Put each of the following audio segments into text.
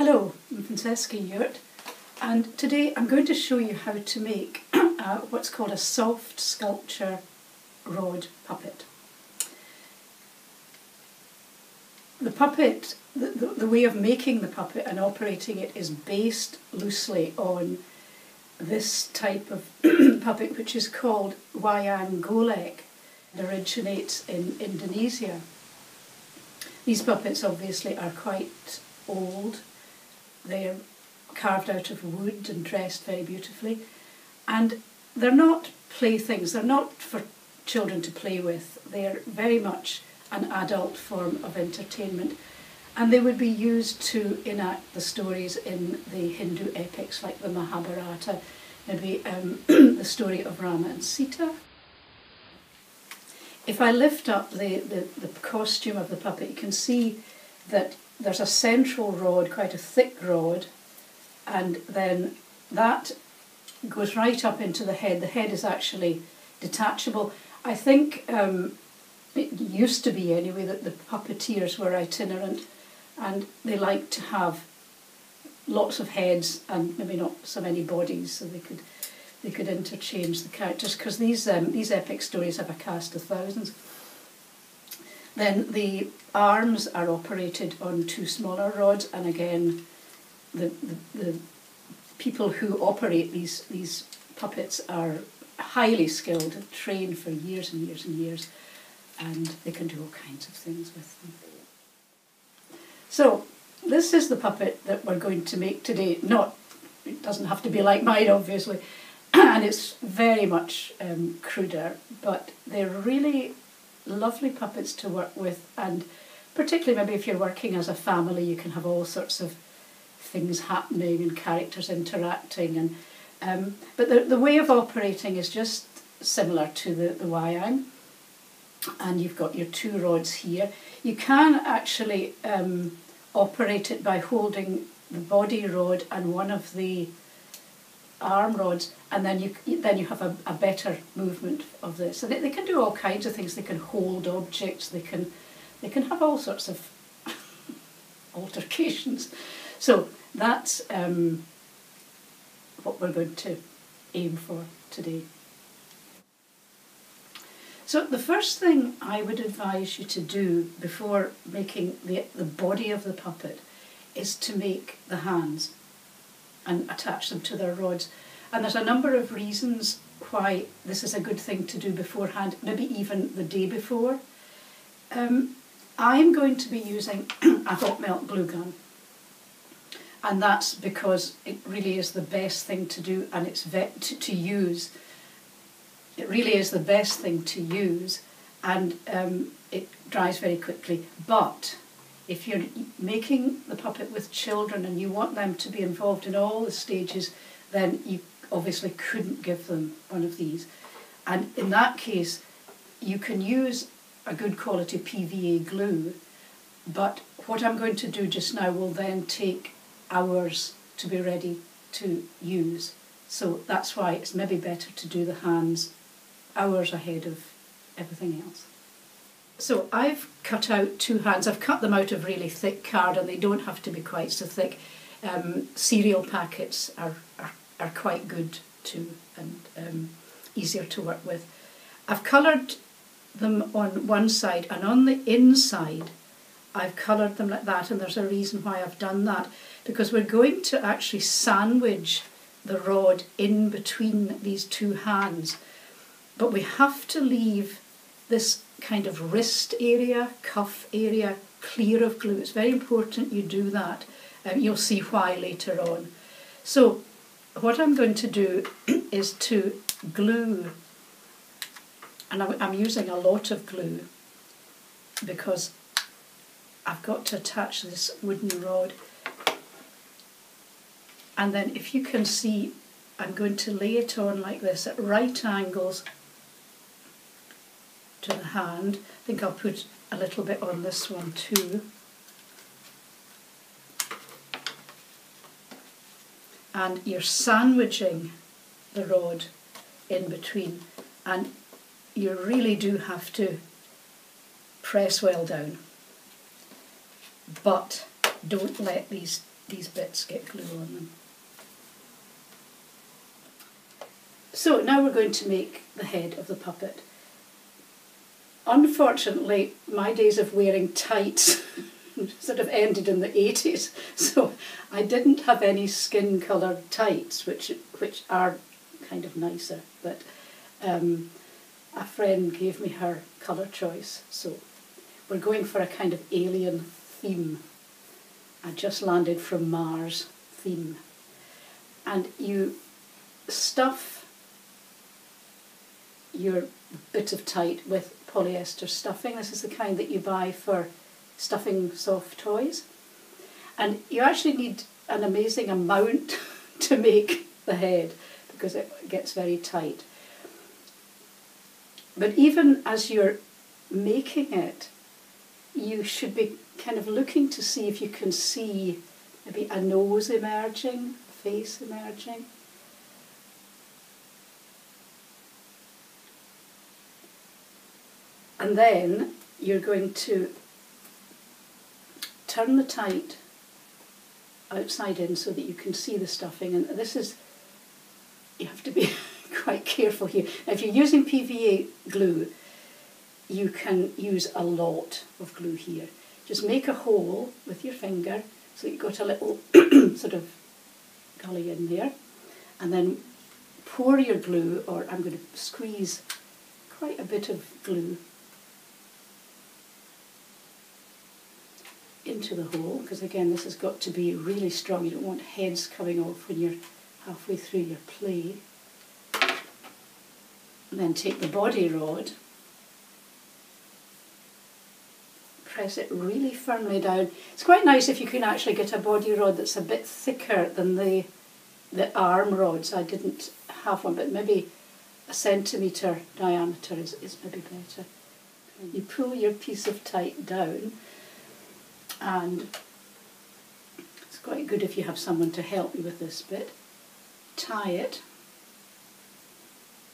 Hello, I'm Franzeska Ewart, and today I'm going to show you how to make what's called a soft sculpture rod puppet. The puppet, the way of making the puppet and operating it is based loosely on this type of puppet, which is called wayang golek. It originates in Indonesia. These puppets obviously are quite old. They're carved out of wood and dressed very beautifully, and they're not playthings, they're not for children to play with. They're very much an adult form of entertainment, and they would be used to enact the stories in the Hindu epics like the Mahabharata, maybe the story of Rama and Sita. If I lift up the costume of the puppet, you can see that there's a central rod, quite a thick rod, and then that goes right up into the head. The head is actually detachable. I think it used to be anyway that the puppeteers were itinerant, and they liked to have lots of heads and maybe not so many bodies, so they could interchange the characters, because these epic stories have a cast of thousands. Then the arms are operated on two smaller rods, and again the people who operate these puppets are highly skilled, trained for years and years and years, and they can do all kinds of things with them. So this is the puppet that we're going to make today. It doesn't have to be like mine, obviously, and it's very much cruder, but they're really lovely puppets to work with, and particularly maybe if you're working as a family, you can have all sorts of things happening and characters interacting, and but the way of operating is just similar to the wayang, and you've got your two rods here. You can actually operate it by holding the body rod and one of the arm rods, and then you have a better movement of this. So they can do all kinds of things. They can hold objects. They can have all sorts of altercations. So that's what we're going to aim for today. So the first thing I would advise you to do before making the body of the puppet is to make the hands and attach them to their rods. And there's a number of reasons why this is a good thing to do beforehand, maybe even the day before. I'm going to be using a hot melt glue gun, and that's because it really is the best thing to do, and it's to use. It really is the best thing to use, and it dries very quickly. But if you're making the puppet with children and you want them to be involved in all the stages, then you obviously couldn't give them one of these. And in that case, you can use a good quality PVA glue, but what I'm going to do just now will then take hours to be ready to use. So that's why it's maybe better to do the hands hours ahead of everything else. So I've cut out two hands. I've cut them out of really thick card, and they don't have to be quite so thick. Cereal packets are quite good too, and easier to work with. I've coloured them on one side, and on the inside I've coloured them like that, and there's a reason why I've done that, because we're going to actually sandwich the rod in between these two hands, but we have to leave this kind of wrist area, cuff area, clear of glue. It's very important you do that. You'll see why later on. So what I'm going to do is to glue, and I'm using a lot of glue because I've got to attach this wooden rod. And then if you can see, I'm going to lay it on like this at right angles to the hand. I think I'll put a little bit on this one too. And you're sandwiching the rod in between, and you really do have to press well down, but don't let these these bits get glue on them. So now we're going to make the head of the puppet. Unfortunately, my days of wearing tights sort of ended in the 80s, so I didn't have any skin coloured tights, which are kind of nicer, but a friend gave me her colour choice, so we're going for a kind of alien theme. I just landed from Mars theme. And you stuff your bit of tight with polyester stuffing. This is the kind that you buy for stuffing soft toys. And you actually need an amazing amount to make the head because it gets very tight. But even as you're making it, you should be kind of looking to see if you can see maybe a nose emerging, a face emerging. And then you're going to turn the tight outside in so that you can see the stuffing. And this is, you have to be quite careful here. Now, if you're using PVA glue, you can use a lot of glue here. Just make a hole with your finger so you've got a little sort of gully in there, and then pour your glue, or I'm going to squeeze quite a bit of glue into the hole, because again this has got to be really strong. You don't want heads coming off when you're halfway through your play. And then take the body rod, press it really firmly down. It's quite nice if you can actually get a body rod that's a bit thicker than the arm rods. I didn't have one, but maybe a centimetre diameter is maybe better. You pull your piece of tight down, and it's quite good if you have someone to help you with this bit. Tie it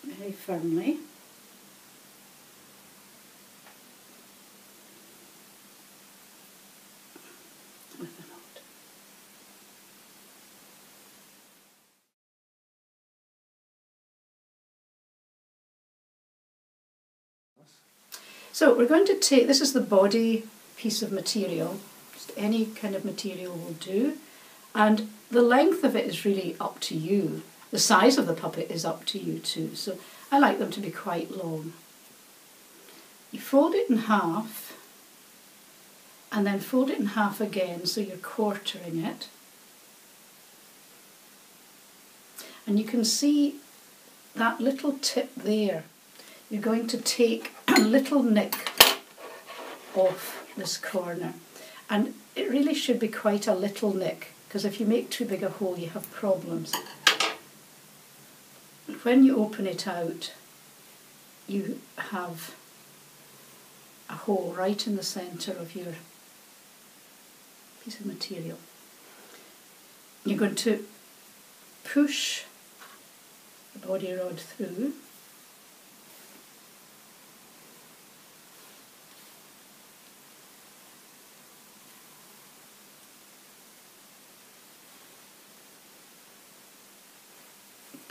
very firmly. With a knot. So we're going to take, this is the body piece of material, just any kind of material will do, and the length of it is really up to you. The size of the puppet is up to you too, so I like them to be quite long. You fold it in half, and then fold it in half again, so you're quartering it. And you can see that little tip there. You're going to take a little nick off this corner, and it really should be quite a little nick, because if you make too big a hole you have problems. When you open it out, you have a hole right in the centre of your piece of material. You're going to push the body rod through,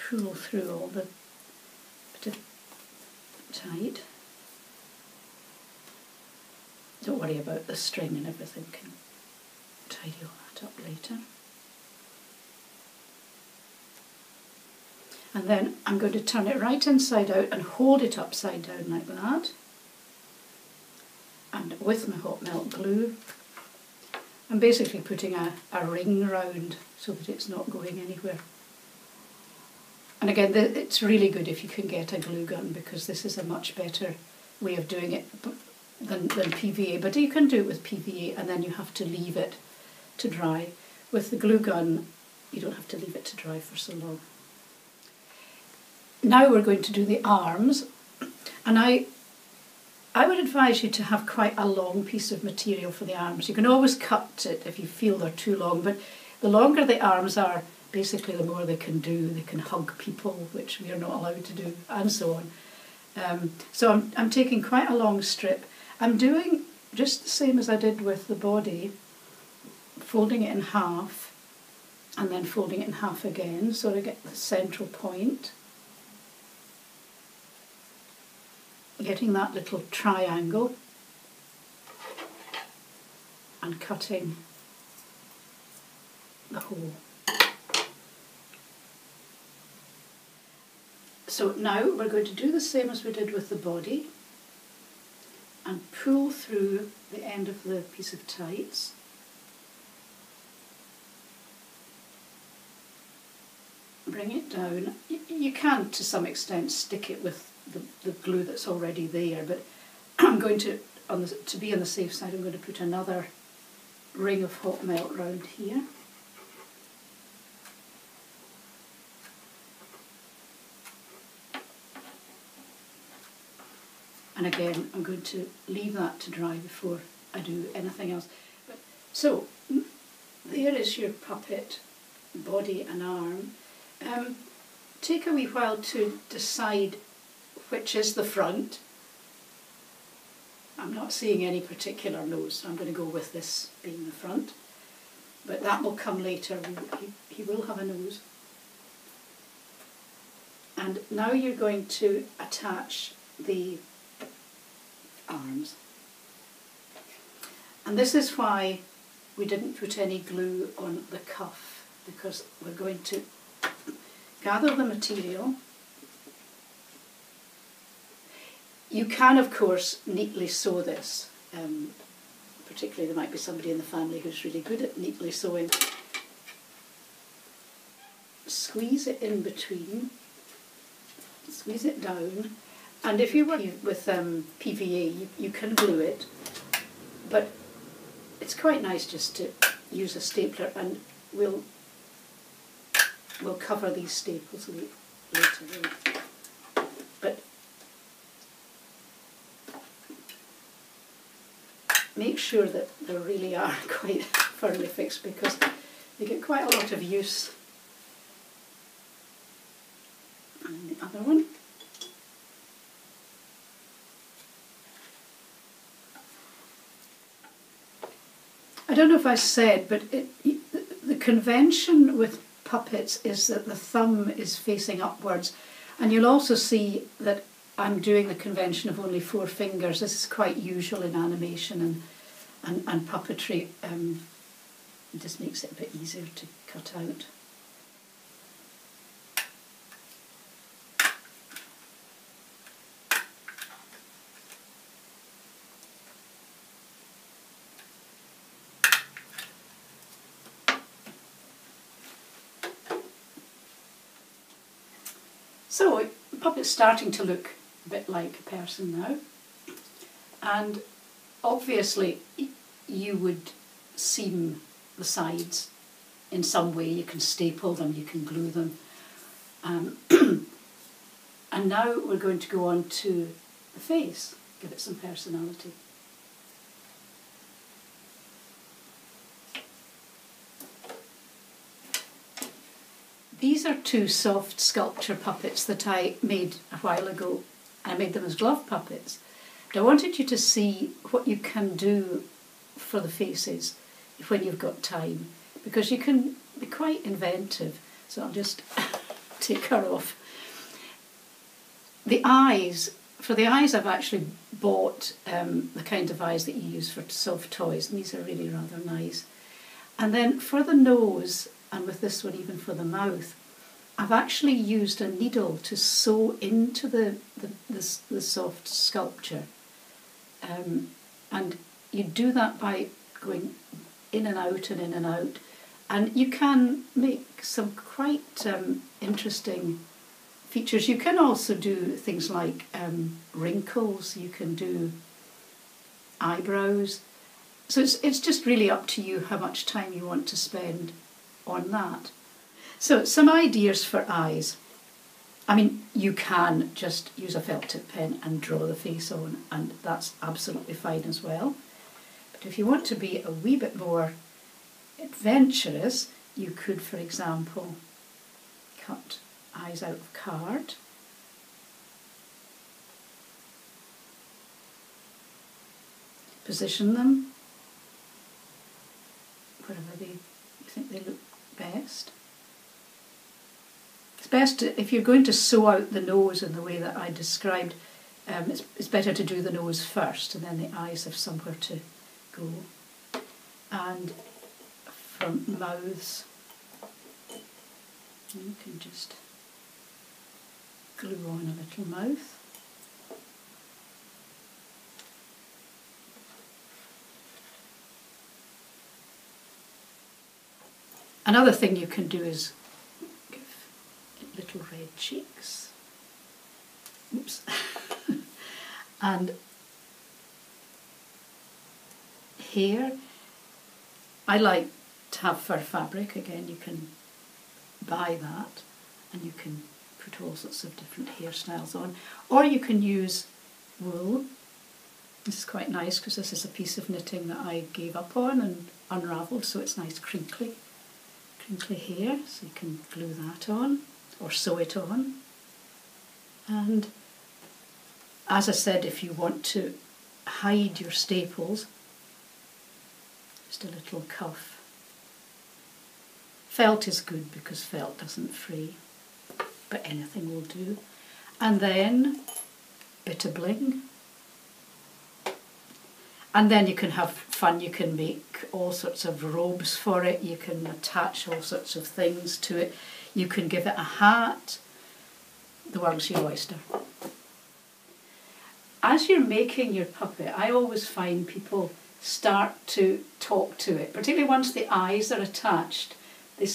pull through all the bit of tight. Don't worry about the string and everything, can tidy all that up later. And then I'm going to turn it right inside out and hold it upside down like that. And with my hot melt glue, I'm basically putting a ring round so that it's not going anywhere. And again, it's really good if you can get a glue gun, because this is a much better way of doing it than PVA. But you can do it with PVA, and then you have to leave it to dry. With the glue gun, you don't have to leave it to dry for so long. Now we're going to do the arms, and I would advise you to have quite a long piece of material for the arms. You can always cut it if you feel they're too long, but the longer the arms are, basically the more they can do. They can hug people, which we are not allowed to do, and so on. So I'm taking quite a long strip. I'm doing just the same as I did with the body, folding it in half, and then folding it in half again so I get the central point. Getting that little triangle and cutting the hole. So now we're going to do the same as we did with the body and pull through the end of the piece of tights. Bring it down. You can to some extent stick it with the glue that's already there, but I'm going to, to be on the safe side, I'm going to put another ring of hot melt round here. And again, I'm going to leave that to dry before I do anything else. So, there is your puppet, body and arm. Take a wee while to decide which is the front. I'm not seeing any particular nose, so I'm going to go with this being the front. But that will come later. He will have a nose. And now you're going to attach the arms. And this is why we didn't put any glue on the cuff, because we're going to gather the material. You can, of course, neatly sew this. Particularly there might be somebody in the family who's really good at neatly sewing. Squeeze it in between, squeeze it down, and if you work with PVA, you can glue it, but it's quite nice just to use a stapler, and we'll cover these staples later. But make sure that they really are quite firmly fixed, because they get quite a lot of use. And the other one. I don't know if I said, but the convention with puppets is that the thumb is facing upwards, and you'll also see that I'm doing the convention of only 4 fingers. This is quite usual in animation and puppetry. It just makes it a bit easier to cut out. So the puppet's starting to look a bit like a person now, and obviously you would seam the sides in some way. You can staple them, you can glue them, and now we're going to go on to the face, give it some personality. These are 2 soft sculpture puppets that I made a while ago. I made them as glove puppets. But I wanted you to see what you can do for the faces when you've got time, because you can be quite inventive. So I'll just take her off. The eyes, for the eyes I've actually bought the kind of eyes that you use for soft toys, and these are really rather nice. And then for the nose, and with this one even for the mouth, I've actually used a needle to sew into the soft sculpture. And you do that by going in and out and in and out. And you can make some quite interesting features. You can also do things like wrinkles, you can do eyebrows. So it's just really up to you how much time you want to spend on that. So some ideas for eyes. I mean, you can just use a felt tip pen and draw the face on, and that's absolutely fine as well. But if you want to be a wee bit more adventurous, you could, for example, cut eyes out of card. Position them wherever you think they look best. best. It's best if you're going to sew out the nose in the way that I described, it's better to do the nose first and then the eyes have somewhere to go. And from mouths, you can just glue on a little mouth. Another thing you can do is give it little red cheeks. Oops. And hair. I like to have fur fabric. Again, you can buy that and you can put all sorts of different hairstyles on. Or you can use wool. This is quite nice because this is a piece of knitting that I gave up on and unravelled, so it's nice crinkly hair, so you can glue that on or sew it on. And as I said, if you want to hide your staples, just a little cuff. Felt is good because felt doesn't fray, but anything will do. And then bit of bling. And then you can have fun, you can make all sorts of robes for it, you can attach all sorts of things to it, you can give it a hat. The world's your oyster. As you're making your puppet, I always find people start to talk to it, particularly once the eyes are attached, they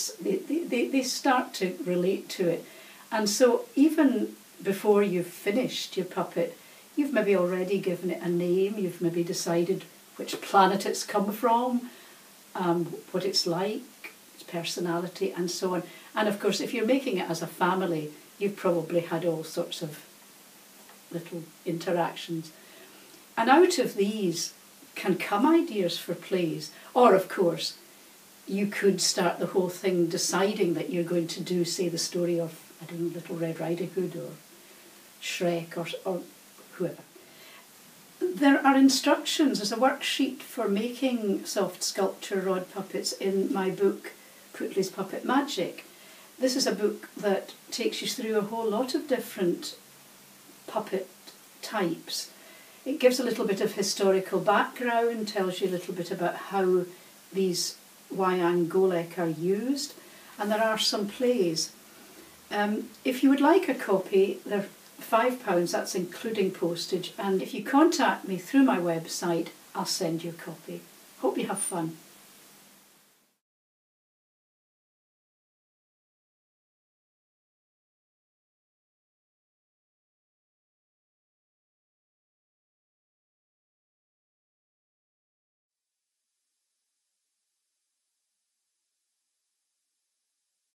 start to relate to it. And so even before you've finished your puppet, you've maybe already given it a name, you've maybe decided which planet it's come from, what it's like, its personality and so on. And of course, if you're making it as a family, you've probably had all sorts of little interactions. And out of these can come ideas for plays. Or of course, you could start the whole thing deciding that you're going to do, say, the story of, I don't know, Little Red Riding Hood or Shrek or whoever. There are instructions, there's a worksheet for making soft sculpture rod puppets in my book, Putley's Puppet Magic. This is a book that takes you through a whole lot of different puppet types. It gives a little bit of historical background, tells you a little bit about how these wayang golek are used, and there are some plays. If you would like a copy, they're £5, that's including postage, and if you contact me through my website, I'll send you a copy. Hope you have fun.